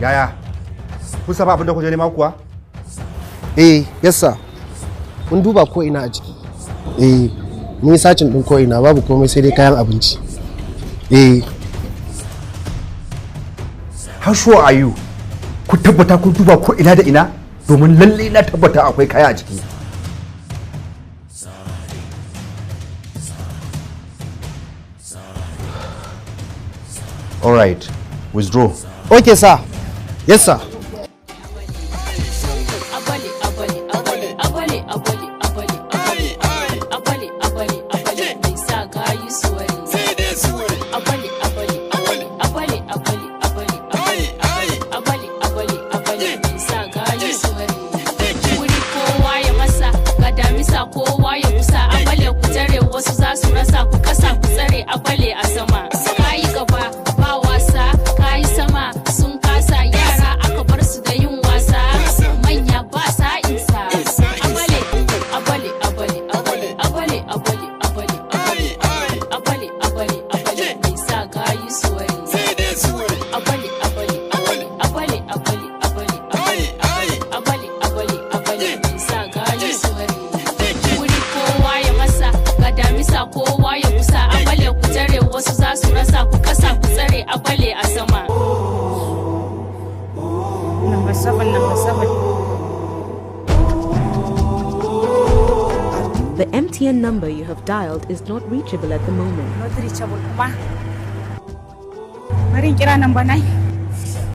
Yaya? Kun saba abin da ku je nema kuwa? Yes sir. Mun duba ko ina a ciki. Mun yi sacin din ko ina babu komai sai dai kayan abinci. How sure are you? Ku tabbata kun duba ko ina da ina domin lalle na tabbata akwai kaya a ciki. All right, withdraw. Okay sir. Yes sir. The MTN number you have dialed is not reachable at the moment. Not reachable. Marin kira number 9.